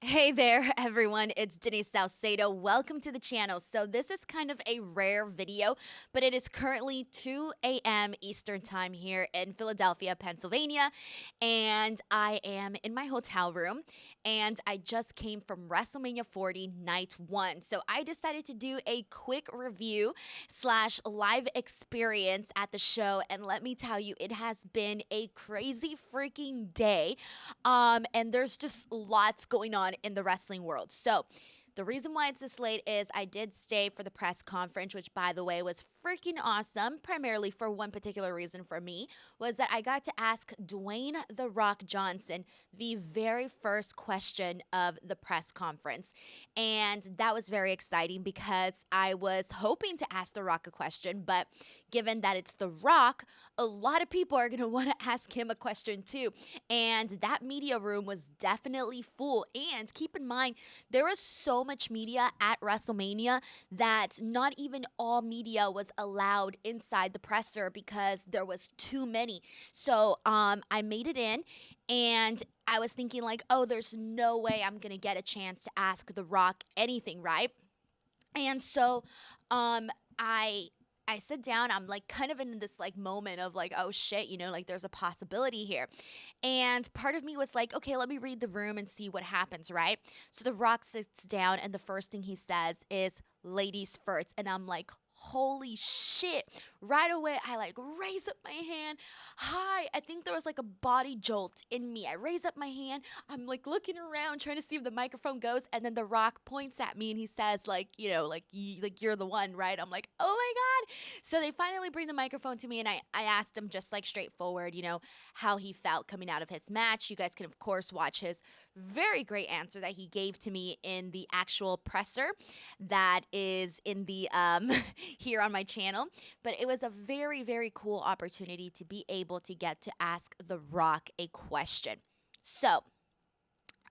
Hey there, everyone. It's Denise Salcedo. Welcome to the channel. So, this is kind of a rare video, but it is currently 2 a.m. Eastern Time here in Philadelphia, Pennsylvania. And I am in my hotel room, and I just came from WrestleMania 40 Night 1. So, I decided to do a quick review slash live experience at the show. And let me tell you, it has been a crazy freaking day. And there's just lots going on in the wrestling world. So, the reason why it's this late is I did stay for the press conference, which, by the way, was freaking awesome. Primarily for one particular reason for me was that I got to ask Dwayne "The Rock" Johnson the very first question of the press conference. And that was very exciting because I was hoping to ask The Rock a question, but given that it's The Rock, a lot of people are going to want to ask him a question too. And that media room was definitely full. And keep in mind, there was so much media at WrestleMania that not even all media was allowed inside the presser because there was too many. So I made it in, and I was thinking like, oh, there's no way I'm gonna get a chance to ask The Rock anything, right? And so I sit down. I'm like kind of in this like moment of like, oh shit, like there's a possibility here. And part of me was like, okay, let me read the room and see what happens, right? So The Rock sits down, and the first thing he says is ladies first. And I'm like, holy shit. Right away, I like raise up my hand. Hi. I think there was like a body jolt in me. I raise up my hand. I'm like looking around, trying to see if the microphone goes. And then The Rock points at me and he says, like, like, you're the one, right? I'm like, oh my God. So they finally bring the microphone to me, and I asked him just like straightforward, how he felt coming out of his match. You guys can, of course, watch his very great answer that he gave to me in the actual presser that is in the here on my channel. But it was a very, very cool opportunity to be able to get to ask The Rock a question. So,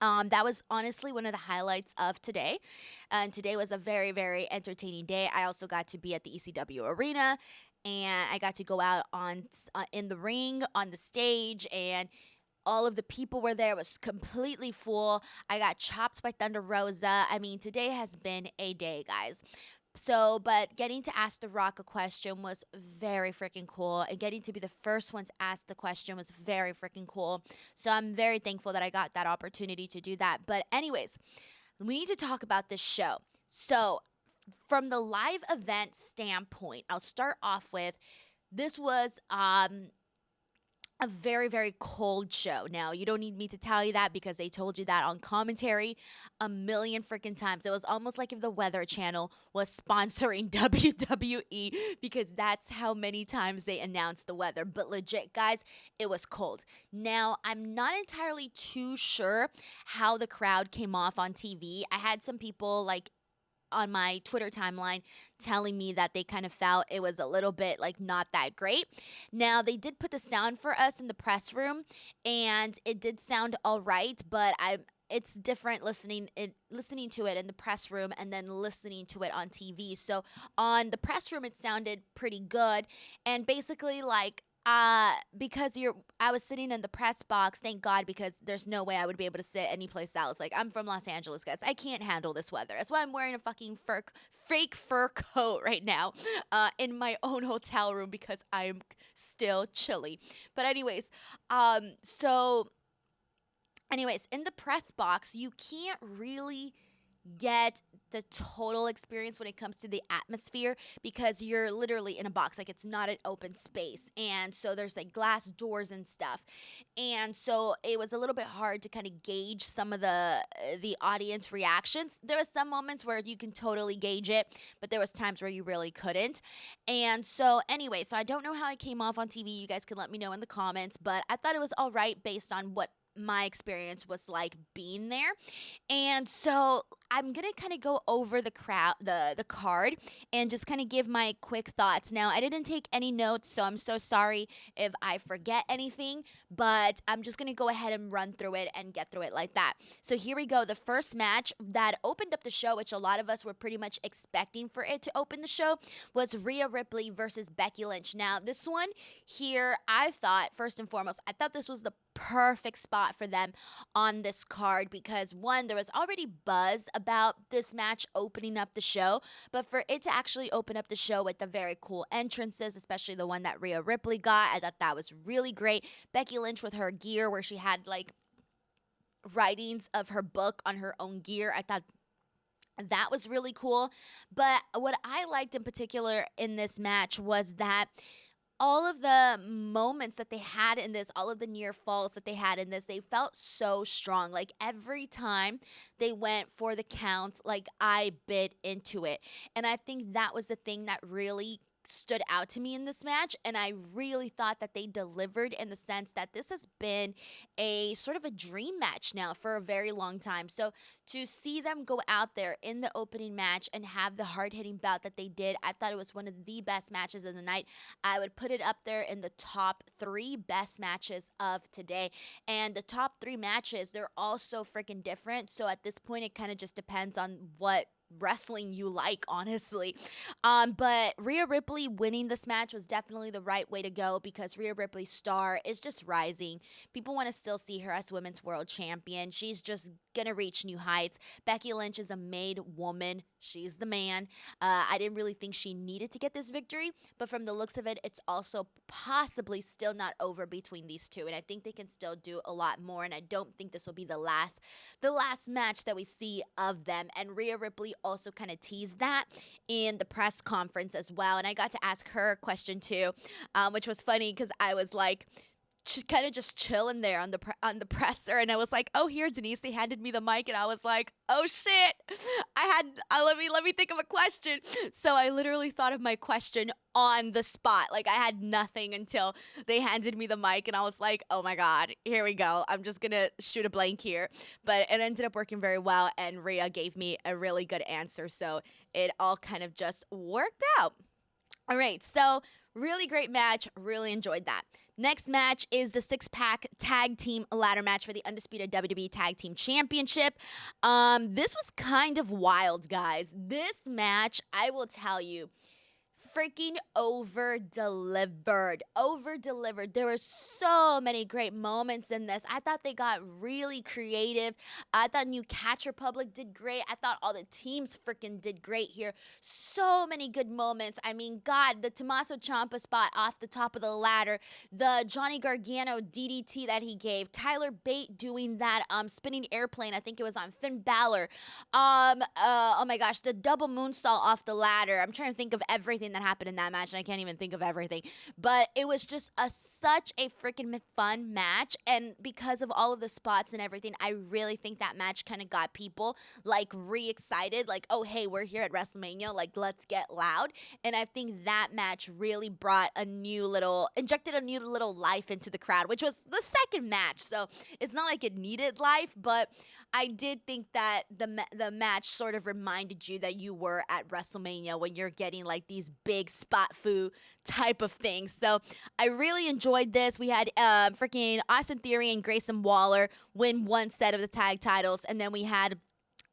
that was honestly one of the highlights of today. And today was a very, very entertaining day. I also got to be at the ECW arena, and I got to go out on in the ring on the stage, and all of the people were there. It was completely full. I got chopped by Thunder Rosa. I mean, today has been a day, guys. So, but getting to ask The Rock a question was very freaking cool. And getting to be the first one to ask the question was very freaking cool. So, I'm very thankful that I got that opportunity to do that. But, anyways, we need to talk about this show. So, from the live event standpoint, I'll start off with this was a very, very cold show. Now, you don't need me to tell you that because they told you that on commentary a million freaking times. It was almost like if the Weather Channel was sponsoring WWE because that's how many times they announced the weather. But legit, guys, it was cold. Now, I'm not entirely too sure how the crowd came off on TV. I had some people like on my Twitter timeline telling me that they kind of felt it was a little bit like not that great. Now, they did put the sound for us in the press room, and it did sound all right, but it's different listening to it in the press room and then listening to it on TV. So on the press room it sounded pretty good, and basically like because I was sitting in the press box, thank God, because there's no way I would be able to sit anyplace else. Like, I'm from Los Angeles, guys. I can't handle this weather. That's why I'm wearing a fucking fake fur coat right now in my own hotel room because I'm still chilly. But anyways, in the press box, you can't really get the total experience when it comes to the atmosphere because you're literally in a box. Like, it's not an open space, and so there's like glass doors and stuff, and so it was a little bit hard to kind of gauge some of the audience reactions. There was some moments where you can totally gauge it, but there was times where you really couldn't. And so anyway, so I don't know how I came off on TV. You guys can let me know in the comments, but I thought it was all right based on what my experience was like being there. And so I'm gonna kind of go over the card, and just kind of give my quick thoughts. Now, I didn't take any notes, so I'm so sorry if I forget anything, but I'm just gonna go ahead and run through it and get through it like that. So here we go. The first match that opened up the show, which a lot of us were pretty much expecting for it to open the show, was Rhea Ripley versus Becky Lynch. Now, this one here, I thought, first and foremost, I thought this was the perfect spot for them on this card because one, there was already buzz about this match opening up the show, but for it to actually open up the show with the very cool entrances, especially the one that Rhea Ripley got, I thought that was really great. Becky Lynch with her gear where she had like writings of her book on her own gear, I thought that was really cool. But what I liked in particular in this match was that all of the moments that they had in this, all of the near falls that they had in this, they felt so strong. Like every time they went for the count, like I bit into it. And I think that was the thing that really stood out to me in this match, and I really thought that they delivered in the sense that this has been a sort of a dream match now for a very long time. So to see them go out there in the opening match and have the hard-hitting bout that they did, I thought it was one of the best matches of the night. I would put it up there in the top 3 best matches of today. And the top 3 matches, they're all so freaking different. So at this point, it kind of just depends on what wrestling you like, honestly. But Rhea Ripley winning this match was definitely the right way to go because Rhea Ripley's star is just rising. People want to still see her as women's world champion. She's just gonna reach new heights. Becky Lynch is a made woman. She's the man. I didn't really think she needed to get this victory, but from the looks of it, it's also possibly still not over between these two, and I think they can still do a lot more. And I don't think this will be the last match that we see of them. And Rhea Ripley also kind of teased that in the press conference as well. And I got to ask her a question too, which was funny because I was like, she's kind of just chilling there on the presser, and I was like, "Oh, here, Denise." They handed me the mic, and I was like, "Oh shit!" Let me think of a question. So I literally thought of my question on the spot. Like I had nothing until they handed me the mic, and I was like, "Oh my god, here we go. I'm just gonna shoot a blank here." But it ended up working very well, and Rhea gave me a really good answer, so it all kind of just worked out. All right, so really great match. Really enjoyed that. Next match is the 6-pack tag team ladder match for the undisputed WWE Tag Team Championship. This was kind of wild, guys. This match, I will tell you, freaking over delivered. There were so many great moments in this. I thought they got really creative. I thought New Catch Republic did great. I thought all the teams freaking did great here. So many good moments. I mean, God, the Tommaso Ciampa spot off the top of the ladder, the Johnny Gargano DDT that he gave, Tyler Bate doing that spinning airplane. I think it was on Finn Balor. Oh my gosh, the double moonsault off the ladder. I'm trying to think of everything that happened in that match, and I can't even think of everything. But it was just such a freaking fun match, and because of all of the spots and everything, I really think that match kind of got people like re-excited, like, oh hey, we're here at WrestleMania, like let's get loud. And I think that match really injected a new little life into the crowd, which was the second match, so it's not like it needed life, but I did think that the match sort of reminded you that you were at WrestleMania when you're getting like these big spot foo type of things. So I really enjoyed this. We had freaking Austin Theory and Grayson Waller win one set of the tag titles, and then we had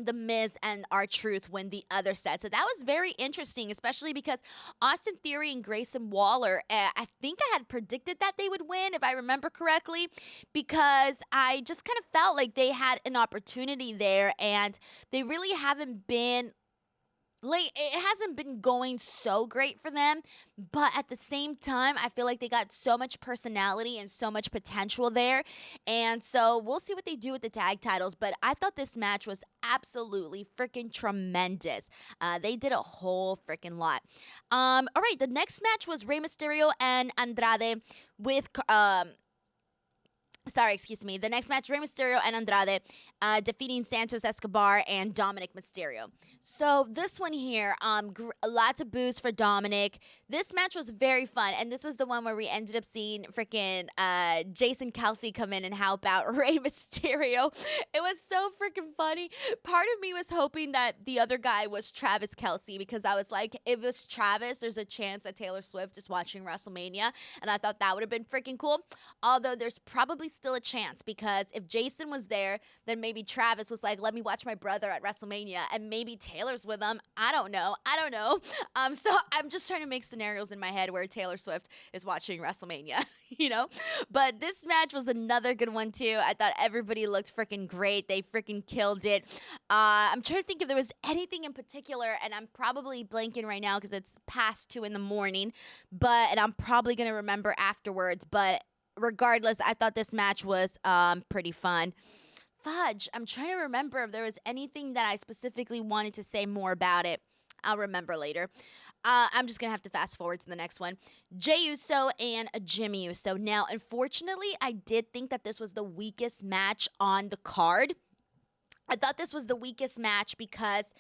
The Miz and R-Truth win the other set. So that was very interesting, especially because Austin Theory and Grayson Waller, I think I had predicted that they would win, if I remember correctly, because I just kind of felt like they had an opportunity there, and they really haven't been like, it hasn't been going so great for them, but at the same time, I feel like they got so much personality and so much potential there. And so we'll see what they do with the tag titles, but I thought this match was absolutely freaking tremendous. They did a whole freaking lot. All right, the next match was Rey Mysterio and Andrade with Sorry, excuse me. The next match, Rey Mysterio and Andrade defeating Santos Escobar and Dominic Mysterio. So this one here, lots of boos for Dominic. This match was very fun, and this was the one where we ended up seeing freaking Jason Kelsey come in and help out Rey Mysterio. It was so freaking funny. Part of me was hoping that the other guy was Travis Kelsey because I was like, if it was Travis, there's a chance that Taylor Swift is watching WrestleMania, and I thought that would have been freaking cool. Although there's probably still a chance because if Jason was there, then maybe Travis was like, let me watch my brother at WrestleMania, and maybe Taylor's with him. I don't know. So I'm just trying to make scenarios in my head where Taylor Swift is watching WrestleMania, you know? But this match was another good one too. I thought everybody looked freaking great. They freaking killed it. I'm trying to think if there was anything in particular, and I'm probably blanking right now because it's past 2 in the morning, and I'm probably going to remember afterwards, but regardless, I thought this match was pretty fun. Fudge, I'm trying to remember if there was anything that I specifically wanted to say more about it. I'll remember later. I'm just going to have to fast forward to the next one. Jey Uso and Jimmy Uso. Now, unfortunately, I did think that this was the weakest match on the card. I thought this was the weakest match because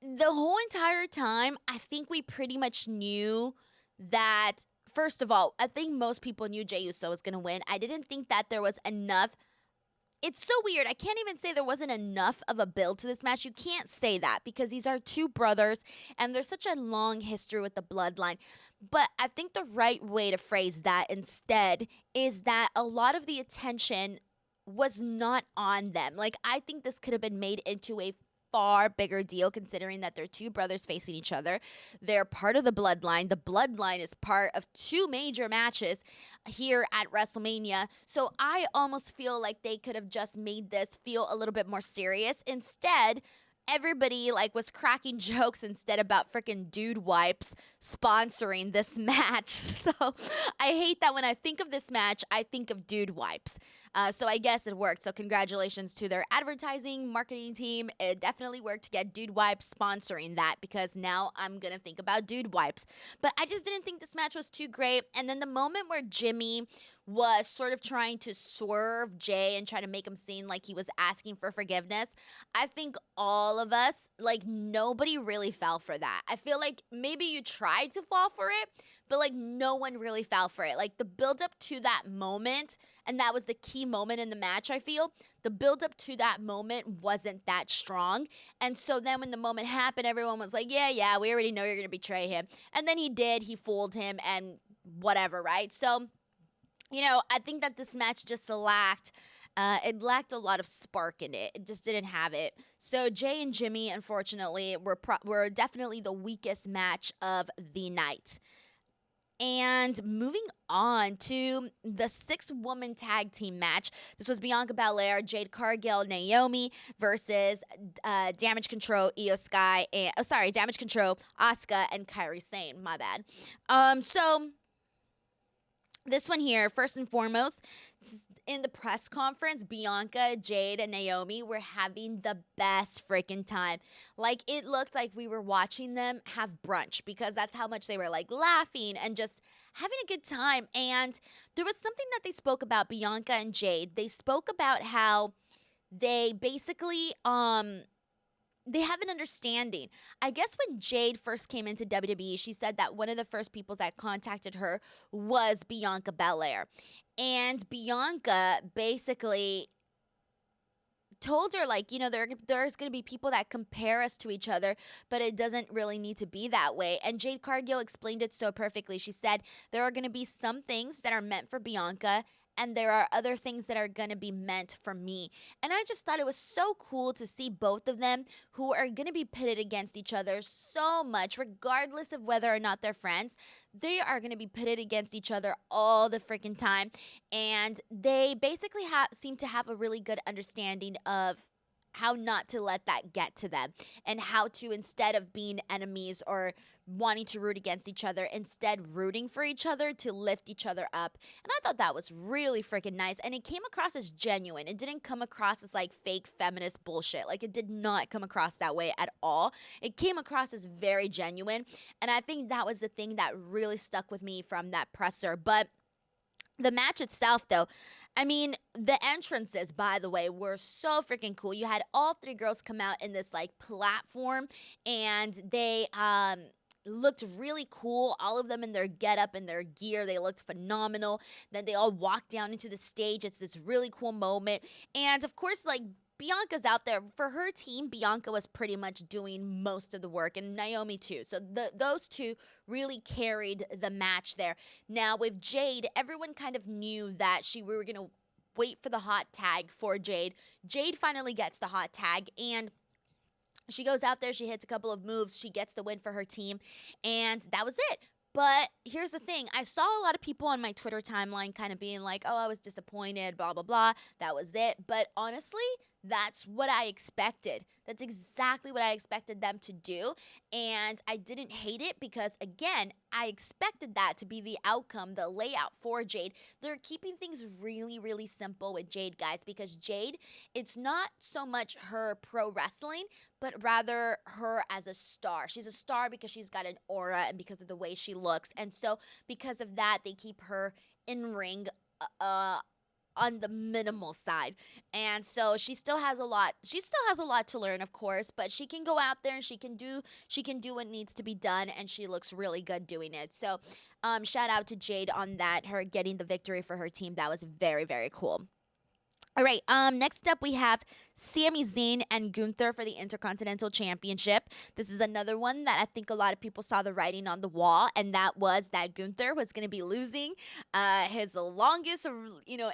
the whole entire time, I think we pretty much knew that. First of all, I think most people knew Jey Uso was going to win. I didn't think that there was enough. It's so weird. I can't even say there wasn't enough of a build to this match. You can't say that because these are two brothers and there's such a long history with the bloodline. But I think the right way to phrase that instead is that a lot of the attention was not on them. Like, I think this could have been made into a far bigger deal considering that they're two brothers facing each other. They're part of the bloodline. The bloodline is part of 2 major matches here at WrestleMania. So I almost feel like they could have just made this feel a little bit more serious. Instead, everybody was cracking jokes instead about freaking dude wipes sponsoring this match. So I hate that when I think of this match, I think of dude wipes. So I guess it worked. So congratulations to their advertising marketing team. It definitely worked to get dude wipes sponsoring that because now I'm going to think about dude wipes. But I just didn't think this match was too great. And then the moment where Jimmy was sort of trying to swerve Jey and try to make him seem like he was asking for forgiveness, I think all of us, nobody really fell for that. I feel like maybe you tried to fall for it, but no one really fell for it. The build up to that moment, and that was the key moment in the match, I feel, the build up to that moment wasn't that strong. And so then when the moment happened, everyone was like, yeah, we already know you're going to betray him. And then he did, he fooled him and whatever, right? So, I think that this match just lacked it lacked a lot of spark in it. It just didn't have it. So Jey and Jimmy, unfortunately, were definitely the weakest match of the night. And moving on to the 6-woman tag team match. This was Bianca Belair, Jade Cargill, Naomi versus Damage Control, Damage Control, Asuka, and Kairi Sane. My bad. So this one here, first and foremost, in the press conference, Bianca, Jade, and Naomi were having the best freaking time. It looked like we were watching them have brunch because that's how much they were laughing and just having a good time. And there was something that they spoke about, Bianca and Jade. They spoke about how they basically they have an understanding. I guess when Jade first came into WWE, she said that one of the first people that contacted her was Bianca Belair. And Bianca basically told her, there's going to be people that compare us to each other, but it doesn't really need to be that way. And Jade Cargill explained it so perfectly. She said there are going to be some things that are meant for Bianca, and there are other things that are going to be meant for me. And I just thought it was so cool to see both of them who are going to be pitted against each other so much, regardless of whether or not they're friends. They are going to be pitted against each other all the freaking time. And they basically seem to have a really good understanding of how not to let that get to them and how to, instead of being enemies or wanting to root against each other, instead rooting for each other to lift each other up. And I thought that was really freaking nice. And it came across as genuine. It didn't come across as fake feminist bullshit. It did not come across that way at all. It came across as very genuine. And I think that was the thing that really stuck with me from that presser. But the match itself, though, I mean, the entrances, by the way, were so freaking cool. You had all three girls come out in this like platform, and they looked really cool. All of them in their getup and their gear, they looked phenomenal. Then they all walked down into the stage. It's this really cool moment, and of course, like, Bianca's out there. For her team, Bianca was pretty much doing most of the work, and Naomi too. So those two really carried the match there. Now with Jade, everyone kind of knew that we were going to wait for the hot tag for Jade. Jade finally gets the hot tag, and she goes out there, she hits a couple of moves, she gets the win for her team, and that was it. But here's the thing. I saw a lot of people on my Twitter timeline kind of being like, oh, I was disappointed, blah, blah, blah. That was it. But honestly, that's what I expected. That's exactly what I expected them to do. And I didn't hate it because, again, I expected that to be the outcome, the layout for Jade. They're keeping things really, really simple with Jade, guys, because Jade, it's not so much her pro wrestling, but rather her as a star. She's a star because she's got an aura and because of the way she looks. And so because of that, they keep her in ring on the minimal side. And so she still has a lot to learn, of course, but she can go out there and she can do what needs to be done, and she looks really good doing it. So shout out to Jade on that, her getting the victory for her team. That was very, very cool. All right, next up we have Sami Zayn and Gunther for the Intercontinental Championship. This is another one that I think a lot of people saw the writing on the wall, and that was that Gunther was going to be losing his longest,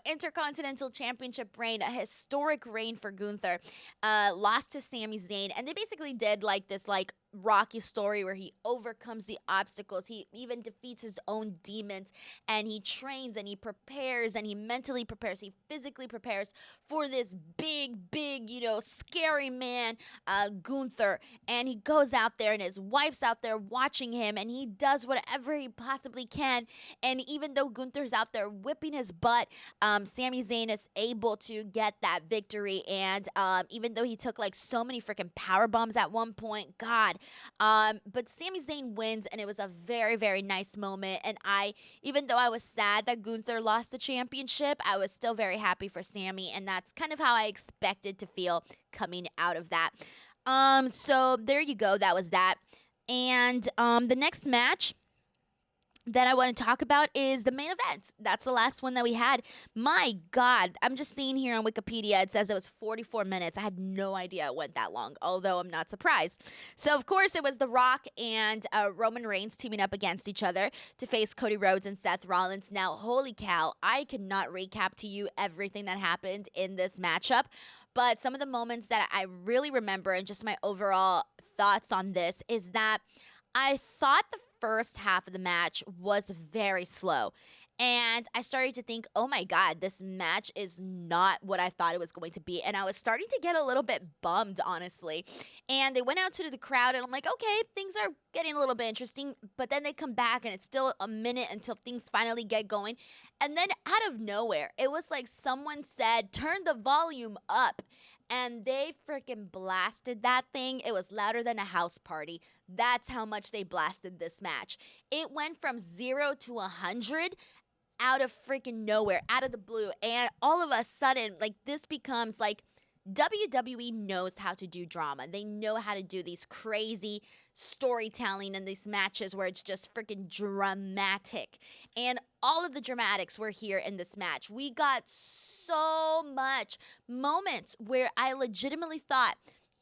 Intercontinental Championship reign, a historic reign for Gunther. Lost to Sami Zayn, and they basically did like this Rocky story where he overcomes the obstacles. He even defeats his own demons, and he trains and he prepares and he mentally prepares. He physically prepares for this big, scary man, Gunther. And he goes out there, and his wife's out there watching him, and he does whatever he possibly can. And even though Gunther's out there whipping his butt, Sami Zayn is able to get that victory. And even though he took so many freaking power bombs at one point, God. But Sami Zayn wins, and it was a very, very nice moment. And even though I was sad that Gunther lost the championship, I was still very happy for Sami, and that's kind of how I expected to feel coming out of that. So there you go. That was that. And the next match that I want to talk about is the main event. That's the last one that we had. My God, I'm just seeing here on Wikipedia, it says it was 44 minutes. I had no idea it went that long, although I'm not surprised. So, of course, it was The Rock and Roman Reigns teaming up against each other to face Cody Rhodes and Seth Rollins. Now, holy cow, I cannot recap to you everything that happened in this matchup, but some of the moments that I really remember and just my overall thoughts on this is that I thought the first half of the match was very slow. And I started to think, oh my God, this match is not what I thought it was going to be. And I was starting to get a little bit bummed, honestly. And they went out to the crowd, and I'm like, okay, things are getting a little bit interesting. But then they come back, and it's still a minute until things finally get going. And then out of nowhere, it was like someone said, turn the volume up. And they freaking blasted that thing. It was louder than a house party. That's how much they blasted this match. It went from 0 to 100 out of freaking nowhere, out of the blue. And all of a sudden, this becomes WWE knows how to do drama. They know how to do these crazy storytelling in these matches where it's just freaking dramatic. And all of the dramatics were here in this match. We got so much moments where I legitimately thought,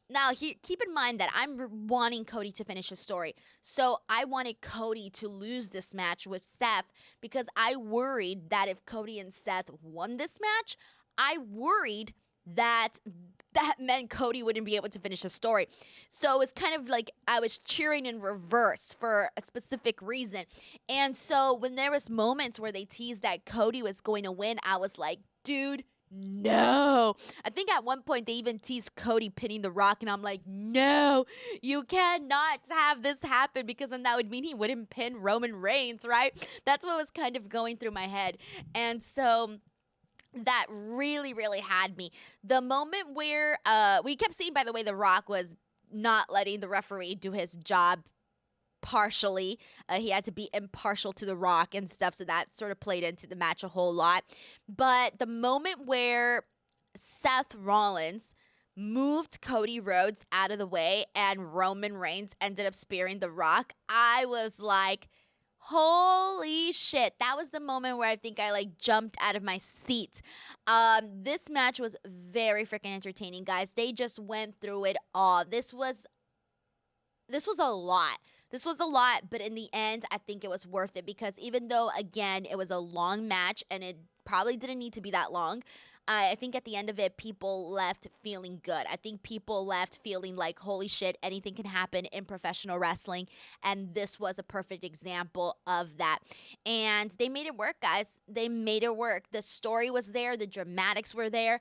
now, keep in mind that I'm wanting Cody to finish his story. So I wanted Cody to lose this match with Seth because I worried that if Cody and Seth won this match, I worried that meant Cody wouldn't be able to finish the story. So it's kind of like I was cheering in reverse for a specific reason. And so when there was moments where they teased that Cody was going to win, I was like, dude, no. I think at one point they even teased Cody pinning The Rock, and I'm like, no, you cannot have this happen because then that would mean he wouldn't pin Roman Reigns, right? That's what was kind of going through my head. And so that really, really had me. The moment where we kept seeing, by the way, The Rock was not letting the referee do his job partially. He had to be impartial to The Rock and stuff, so that sort of played into the match a whole lot. But the moment where Seth Rollins moved Cody Rhodes out of the way and Roman Reigns ended up spearing The Rock, I was like, holy shit. That was the moment where I think I like jumped out of my seat. This match was very freaking entertaining, guys. They just went through it all. This was a lot. This was a lot, but in the end, I think it was worth it because even though, again, it was a long match and it probably didn't need to be that long, I think at the end of it, people left feeling good. I think people left feeling like, holy shit, anything can happen in professional wrestling. And this was a perfect example of that. And they made it work, guys. They made it work. The story was there. The dramatics were there.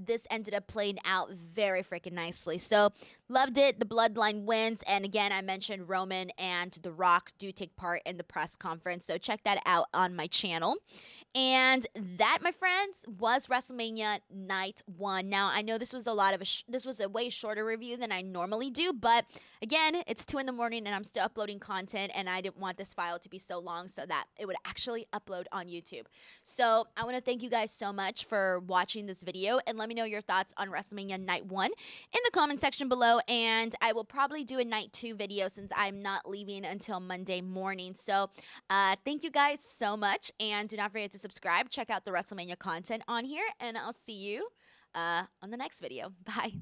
This ended up playing out very freaking nicely. So, loved it. The Bloodline wins. And again, I mentioned Roman and The Rock do take part in the press conference. So, check that out on my channel. And that, my friends, was WrestleMania Night 1. Now, I know this was this was a way shorter review than I normally do, but again, it's 2 in the morning and I'm still uploading content, and I didn't want this file to be so long so that it would actually upload on YouTube. So, I want to thank you guys so much for watching this video, and let me know your thoughts on WrestleMania Night 1 in the comment section below, and I will probably do a Night 2 video since I'm not leaving until Monday morning. So, thank you guys so much, and do not forget to subscribe. Check out the WrestleMania content on here, and I'll see you on the next video. Bye.